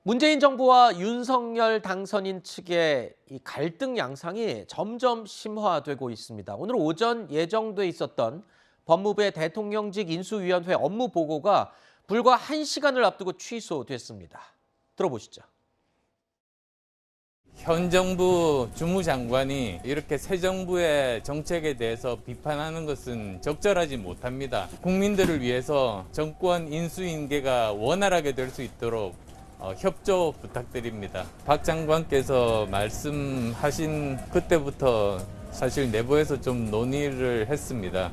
문재인 정부와 윤석열 당선인 측의 이 갈등 양상이 점점 심화되고 있습니다. 오늘 오전 예정돼 있었던 법무부의 대통령직 인수위원회 업무 보고가 불과 1시간을 앞두고 취소됐습니다. 들어보시죠. 현 정부 주무장관이 이렇게 새 정부의 정책에 대해서 비판하는 것은 적절하지 못합니다. 국민들을 위해서 정권 인수인계가 원활하게 될 수 있도록 협조 부탁드립니다. 박 장관께서 말씀하신 그때부터 사실 내부에서 좀 논의를 했습니다.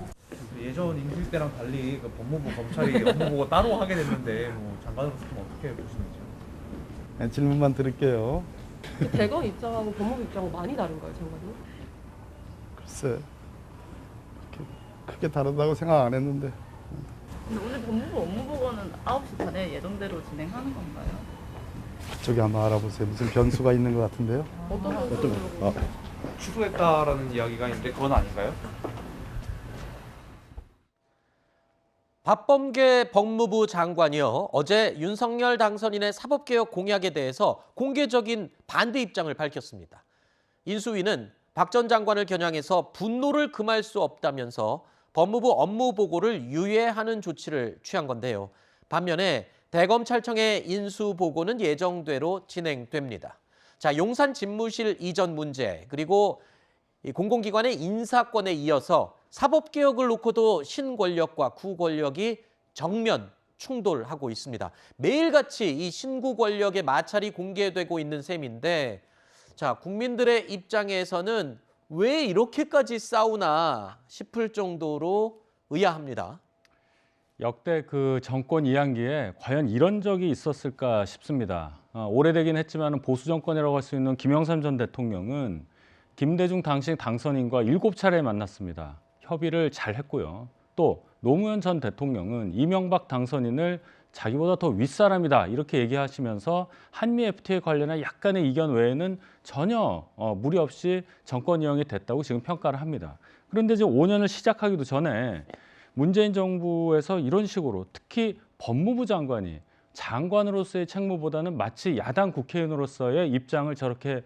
예전 임기 때랑 달리 그 법무부 검찰이 업무보고 따로 하게 됐는데 뭐 장관으로서 좀 어떻게 보시는지요? 네, 질문만 드릴게요. 대검 입장하고 법무부 입장은 많이 다른가요, 장관님? 글쎄, 크게 다르다고 생각 안 했는데. 근데 오늘 법무부 업무보고는 9시 반에 예정대로 진행하는 건가요? 그쪽이 한번 알아보세요. 무슨 변수가 있는 것 같은데요. 어떤 부분으로? 취소했다라는 이야기가 있는데 그건 아닌가요? 박범계 법무부 장관이요. 어제 윤석열 당선인의 사법개혁 공약에 대해서 공개적인 반대 입장을 밝혔습니다. 인수위는 박 전 장관을 겨냥해서 분노를 금할 수 없다면서 법무부 업무 보고를 유예하는 조치를 취한 건데요. 반면에 대검찰청의 인수 보고는 예정대로 진행됩니다. 자, 용산 집무실 이전 문제 그리고 공공기관의 인사권에 이어서 사법개혁을 놓고도 신권력과 구권력이 정면 충돌하고 있습니다. 매일같이 이 신구 권력의 마찰이 공개되고 있는 셈인데, 자, 국민들의 입장에서는 왜 이렇게까지 싸우나 싶을 정도로 의아합니다. 역대 그 정권 이양기에 과연 이런 적이 있었을까 싶습니다. 오래되긴 했지만 보수 정권이라고 할 수 있는 김영삼 전 대통령은 김대중 당시 당선인과 7차례 만났습니다. 협의를 잘 했고요. 또 노무현 전 대통령은 이명박 당선인을 자기보다 더 윗사람이다 이렇게 얘기하시면서 한미 FTA 관련한 약간의 이견 외에는 전혀 무리 없이 정권 이양이 됐다고 지금 평가를 합니다. 그런데 이제 5년을 시작하기도 전에 문재인 정부에서 이런 식으로 특히 법무부 장관이 장관으로서의 책무보다는 마치 야당 국회의원으로서의 입장을 저렇게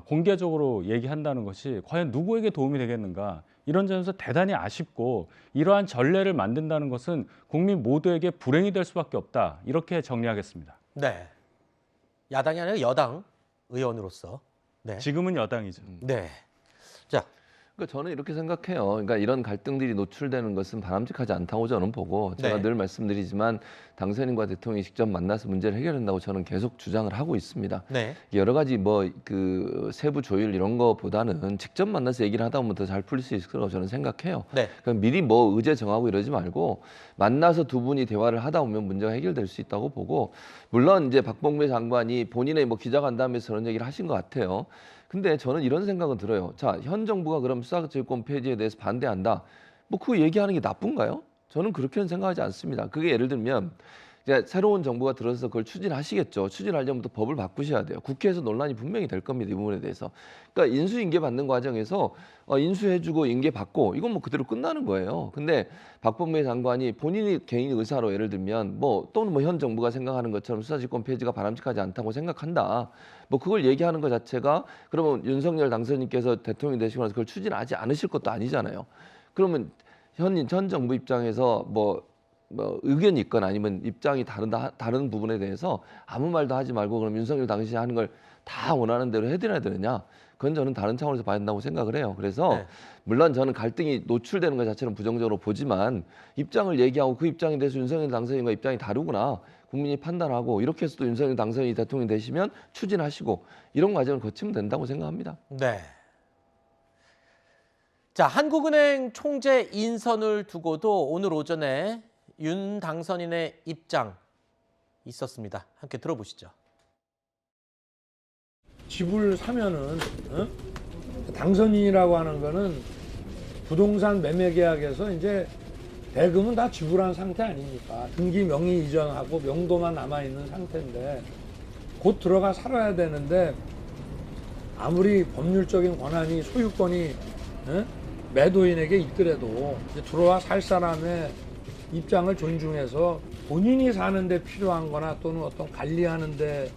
공개적으로 얘기한다는 것이 과연 누구에게 도움이 되겠는가, 이런 점에서 대단히 아쉽고 이러한 전례를 만든다는 것은 국민 모두에게 불행이 될 수밖에 없다, 이렇게 정리하겠습니다. 네, 야당이 아니라 여당 의원으로서. 네. 지금은 여당이죠. 네. 자, 그러니까 저는 이렇게 생각해요. 그러니까 이런 갈등들이 노출되는 것은 바람직하지 않다고 저는 보고, 제가 네. 늘 말씀드리지만 당선인과 대통령이 직접 만나서 문제를 해결한다고 저는 계속 주장을 하고 있습니다. 네. 여러 가지 뭐 그 세부 조율 이런 거보다는 직접 만나서 얘기를 하다 보면 더 잘 풀릴 수 있을 거라고 저는 생각해요. 네. 그러니까 미리 뭐 의제 정하고 이러지 말고 만나서 두 분이 대화를 하다 보면 문제가 해결될 수 있다고 보고, 물론 이제 박범계 장관이 본인의 뭐 기자간담회에서 그런 얘기를 하신 것 같아요. 근데 저는 이런 생각은 들어요. 자, 현 정부가 그럼 수사지휘권 폐지에 대해서 반대한다, 뭐 그거 얘기하는 게 나쁜가요? 저는 그렇게는 생각하지 않습니다. 그게 예를 들면 이제 새로운 정부가 들어서 그걸 추진하시겠죠. 추진하려면 또 법을 바꾸셔야 돼요. 국회에서 논란이 분명히 될 겁니다, 이 부분에 대해서. 그러니까 인수인계 받는 과정에서 인수해주고 인계 받고 이건 뭐 그대로 끝나는 거예요. 근데 박범계 장관이 본인이 개인 의사로 예를 들면 뭐 또는 뭐 현 정부가 생각하는 것처럼 수사지권 폐지가 바람직하지 않다고 생각한다, 뭐 그걸 얘기하는 것 자체가 그러면 윤석열 당선인께서 대통령이 되시고 나서 그걸 추진하지 않으실 것도 아니잖아요. 그러면 현 정부 입장에서 뭐 의견이 있거나 아니면 입장이 다른 부분에 대해서 아무 말도 하지 말고 그럼 윤석열 당신이 하는 걸 다 원하는 대로 해드려야 되느냐? 그건 저는 다른 차원에서 봐야 된다고 생각을 해요. 그래서 네. 물론 저는 갈등이 노출되는 것 자체는 부정적으로 보지만 입장을 얘기하고 그 입장에 대해서 윤석열 당선인과 입장이 다르구나, 국민이 판단하고 이렇게 해서 또 윤석열 당선인이 대통령이 되시면 추진하시고 이런 과정을 거치면 된다고 생각합니다. 네. 자, 한국은행 총재 인선을 두고도 오늘 오전에 윤 당선인의 입장 있었습니다. 함께 들어보시죠. 집을 사면은 당선인이라고 하는 거는 부동산 매매 계약에서 이제 대금은 다 지불한 상태 아닙니까? 등기 명의 이전하고 명도만 남아 있는 상태인데 곧 들어가 살아야 되는데 아무리 법률적인 권한이 소유권이 매도인에게 있더라도 이제 들어와 살 사람의 입장을 존중해서 본인이 사는데 필요한 거나 또는 어떤 관리하는데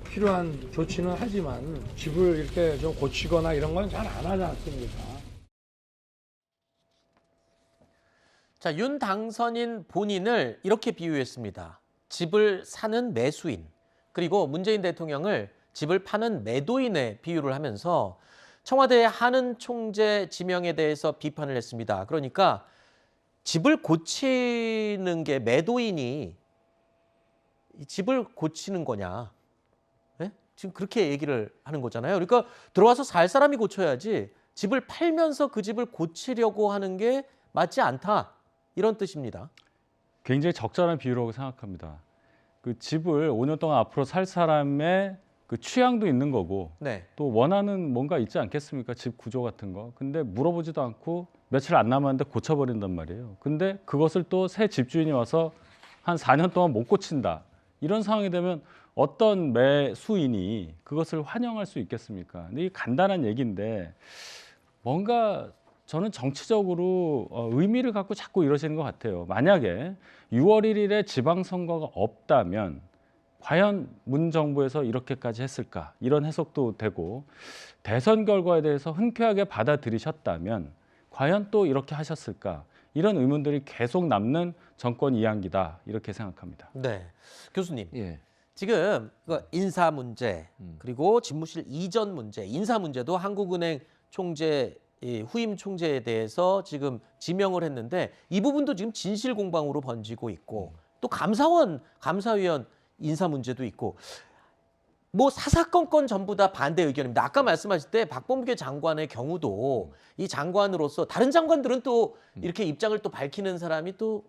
필요한 조치는 하지만 집을 이렇게 좀 고치거나 이런 건 잘 안 하지 않습니까? 자, 윤 당선인 본인을 이렇게 비유했습니다. 집을 사는 매수인, 그리고 문재인 대통령을 집을 파는 매도인에 비유를 하면서 청와대의 한은 총재 지명에 대해서 비판을 했습니다. 그러니까 집을 고치는 게 매도인이 이 집을 고치는 거냐? 네? 지금 그렇게 얘기를 하는 거잖아요. 그러니까 들어와서 살 사람이 고쳐야지 집을 팔면서 그 집을 고치려고 하는 게 맞지 않다. 이런 뜻입니다. 굉장히 적절한 비유라고 생각합니다. 그 집을 5년 동안 앞으로 살 사람의 그 취향도 있는 거고 네. 또 원하는 뭔가 있지 않겠습니까? 집 구조 같은 거. 근데 물어보지도 않고 며칠 안 남았는데 고쳐버린단 말이에요. 근데 그것을 또 새 집주인이 와서 한 4년 동안 못 고친다. 이런 상황이 되면 어떤 매수인이 그것을 환영할 수 있겠습니까? 근데 이 간단한 얘기인데 뭔가 저는 정치적으로 의미를 갖고 자꾸 이러시는 것 같아요. 만약에 6월 1일에 지방선거가 없다면 과연 문 정부에서 이렇게까지 했을까? 이런 해석도 되고 대선 결과에 대해서 흔쾌하게 받아들이셨다면 과연 또 이렇게 하셨을까? 이런 의문들이 계속 남는 정권 이양기다 이렇게 생각합니다. 네. 교수님. 예. 지금 인사 문제 그리고 집무실 이전 문제, 인사 문제도 한국은행 총재 후임 총재에 대해서 지금 지명을 했는데 이 부분도 지금 진실 공방으로 번지고 있고 또 감사위원 인사 문제도 있고 뭐 사사건건 전부 다 반대 의견입니다. 아까 말씀하실 때 박범계 장관의 경우도 이 장관으로서 다른 장관들은 또 이렇게 입장을 또 밝히는 사람이 또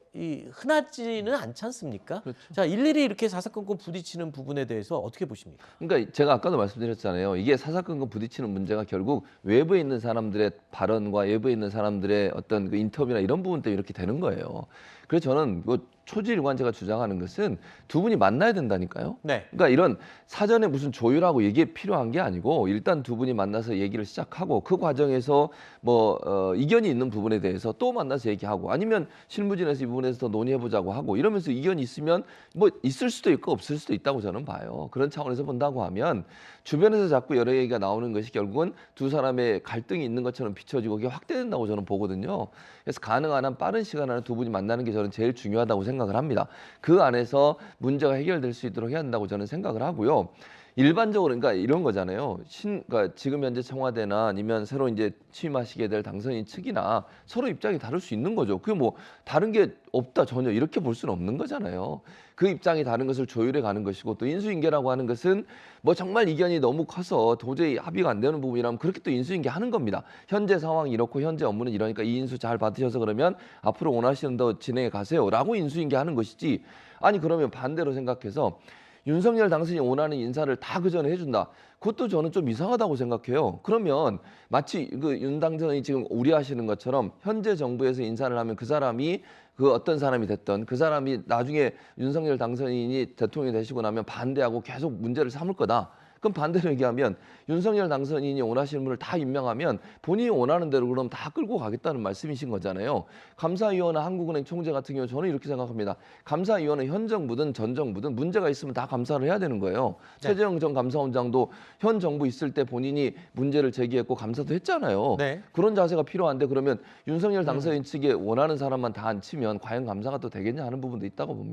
흔하지는 않지 않습니까? 그렇죠. 자, 일일이 이렇게 사사건건 부딪히는 부분에 대해서 어떻게 보십니까? 그러니까 제가 아까도 말씀드렸잖아요. 이게 사사건건 부딪히는 문제가 결국 외부에 있는 사람들의 발언과 외부에 있는 사람들의 어떤 그 인터뷰나 이런 부분 때문에 이렇게 되는 거예요. 그래서 저는 뭐 초지일관제가 주장하는 것은 두 분이 만나야 된다니까요. 네. 그러니까 이런 사전에 무슨 조율하고 이게 필요한 게 아니고 일단 두 분이 만나서 얘기를 시작하고 그 과정에서 뭐 이견이 있는 부분에 대해서 또 만나서 얘기하고 아니면 실무진에서 이 부분에서 더 논의해보자고 하고 이러면서 이견이 있으면 뭐 있을 수도 있고 없을 수도 있다고 저는 봐요. 그런 차원에서 본다고 하면 주변에서 자꾸 여러 얘기가 나오는 것이 결국은 두 사람의 갈등이 있는 것처럼 비춰지고 그게 확대된다고 저는 보거든요. 그래서 가능한 한 빠른 시간 안에 두 분이 만나는 게 저는 제일 중요하다고 생각을 합니다. 그 안에서 문제가 해결될 수 있도록 해야 한다고 저는 생각을 하고요. 일반적으로 그러니까 이런 거잖아요. 그러니까 지금 현재 청와대나 아니면 새로 이제 취임하시게 될 당선인 측이나 서로 입장이 다를 수 있는 거죠. 그게 뭐 다른 게 없다 전혀 이렇게 볼 수는 없는 거잖아요. 그 입장이 다른 것을 조율해 가는 것이고 또 인수인계라고 하는 것은 뭐 정말 이견이 너무 커서 도저히 합의가 안 되는 부분이라면 그렇게 또 인수인계 하는 겁니다. 현재 상황이 이렇고 현재 업무는 이러니까 이 인수 잘 받으셔서 그러면 앞으로 원하시는 더 진행해 가세요라고 인수인계 하는 것이지. 아니 그러면 반대로 생각해서 윤석열 당선인이 원하는 인사를 다 그 전에 해준다. 그것도 저는 좀 이상하다고 생각해요. 그러면 마치 그 윤 당선인이 지금 우려하시는 것처럼 현재 정부에서 인사를 하면 그 사람이 그 어떤 사람이 됐던 그 사람이 나중에 윤석열 당선인이 대통령이 되시고 나면 반대하고 계속 문제를 삼을 거다. 그럼 반대로 얘기하면 윤석열 당선인이 원하시는 분을 다 임명하면 본인이 원하는 대로 그럼 다 끌고 가겠다는 말씀이신 거잖아요. 감사위원회 한국은행 총재 같은 경우 저는 이렇게 생각합니다. 감사위원회 현 정부든 전 정부든 문제가 있으면 다 감사를 해야 되는 거예요. 네. 최재형 전 감사원장도 현 정부 있을 때 본인이 문제를 제기했고 감사도 했잖아요. 네. 그런 자세가 필요한데 그러면 윤석열 당선인 측에 원하는 사람만 다 안 치면 과연 감사가 또 되겠냐 하는 부분도 있다고 봅니다.